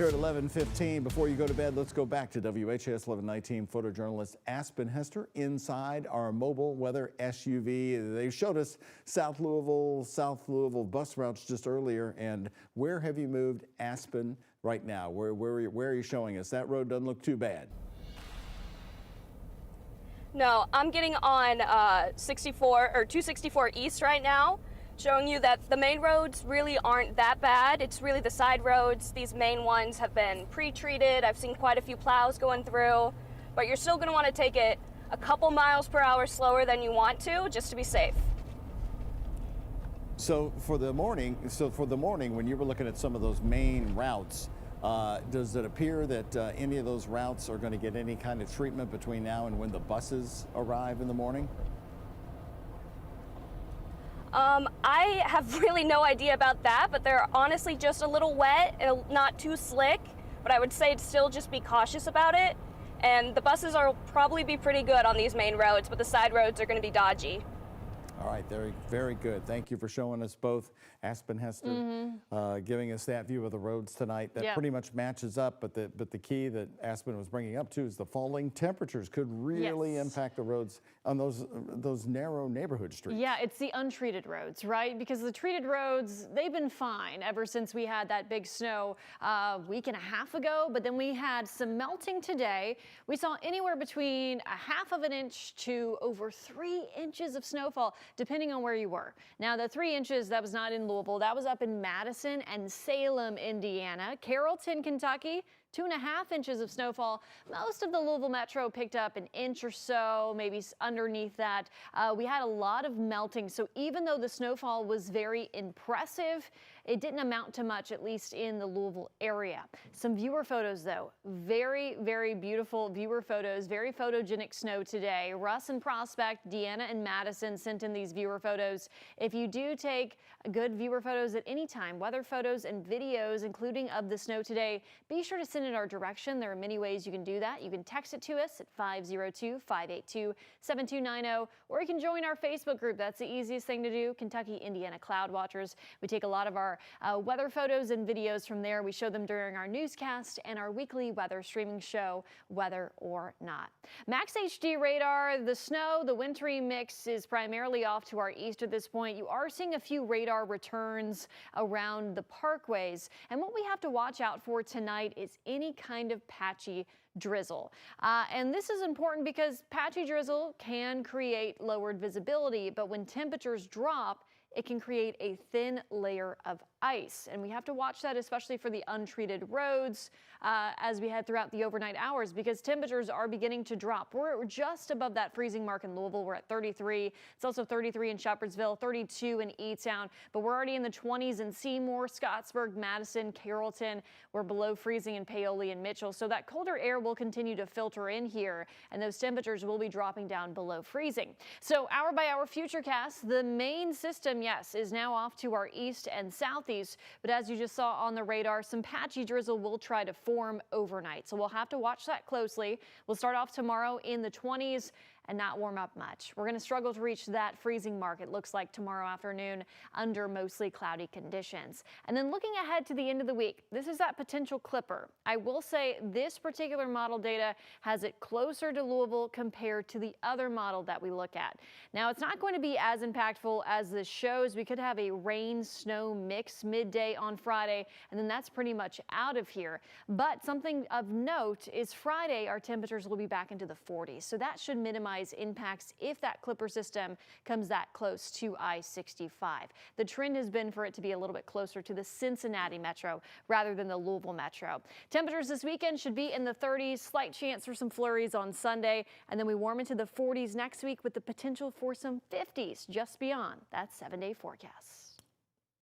Here at 11:15, before you go to bed, let's go back to WHAS 1119 photojournalist Aspen Hester inside our mobile weather SUV. They showed us South Louisville bus routes just earlier. And where have you moved, Aspen, right now? Where are you showing us? That road doesn't look too bad. No, I'm getting on 264 East right now, showing you that the main roads really aren't that bad. It's really the side roads. These main ones have been pre-treated. I've seen quite a few plows going through, but you're still going to want to take it a couple miles per hour slower than you want to, just to be safe. So for the morning, when you were looking at some of those main routes, does it appear that any of those routes are going to get any kind of treatment between now and when the buses arrive in the morning? I have really no idea about that, but they're honestly just a little wet and not too slick, but I would say still just be cautious about it. And the buses will probably be pretty good on these main roads, but the side roads are going to be dodgy. All right, very, very good. Thank you for showing us both, Aspen Hester, giving us that view of the roads tonight. That pretty much matches up, but the key that Aspen was bringing up too is the falling temperatures could really impact the roads on those narrow neighborhood streets. Yeah, it's the untreated roads, right? Because the treated roads, they've been fine ever since we had that big snow a week and a half ago, but then we had some melting today. We saw anywhere between 1/2 inch to over 3 inches of snowfall, depending on where you were. Now, the 3 inches, that was not in Louisville. That was up in Madison and Salem, Indiana. Carrollton, Kentucky, 2.5 inches of snowfall. Most of the Louisville metro picked up an inch or so, maybe underneath that. We had a lot of melting, so even though the snowfall was very impressive, it didn't amount to much, at least in the Louisville area. Some viewer photos, though. Very, very beautiful viewer photos. Very photogenic snow today. Russ and Prospect, Deanna and Madison sent in these viewer photos. If you do take good viewer photos at any time, weather photos and videos, including of the snow today, be sure to send in our direction. There are many ways you can do that. You can text it to us at 502-582-7290, or you can join our Facebook group. That's the easiest thing to do, Kentucky Indiana Cloud Watchers. We take a lot of our weather photos and videos from there. We show them during our newscast and our weekly weather streaming show, Weather or Not. Max HD radar, the snow, the wintry mix is primarily off to our east at this point. You are seeing a few radar returns around the parkways, and what we have to watch out for tonight is any kind of patchy drizzle. And this is important because patchy drizzle can create lowered visibility, but when temperatures drop, it can create a thin layer of ice. And we have to watch that, especially for the untreated roads as we head throughout the overnight hours, because temperatures are beginning to drop. We're just above that freezing mark in Louisville. We're at 33. It's also 33 in Shepherdsville, 32 in E-Town, but we're already in the 20s in Seymour, Scottsburg, Madison, Carrollton. We're below freezing in Paoli and Mitchell. So that colder air will continue to filter in here, and those temperatures will be dropping down below freezing. So hour by hour futurecast, the main system, yes, is now off to our east and southeast, but as you just saw on the radar, some patchy drizzle will try to form overnight. So we'll have to watch that closely. We'll start off tomorrow in the 20s and not warm up much. We're going to struggle to reach that freezing mark, it looks like, tomorrow afternoon under mostly cloudy conditions. And then looking ahead to the end of the week, this is that potential clipper. I will say this particular model data has it closer to Louisville compared to the other model that we look at. Now, it's not going to be as impactful as this shows. We could have a rain-snow mix midday on Friday, and then that's pretty much out of here. But something of note is Friday, our temperatures will be back into the 40s, so that should minimize impacts if that clipper system comes that close to I-65. The trend has been for it to be a little bit closer to the Cincinnati metro rather than the Louisville metro. Temperatures this weekend should be in the 30s, slight chance for some flurries on Sunday, and then we warm into the 40s next week with the potential for some 50s just beyond that 7-day forecast.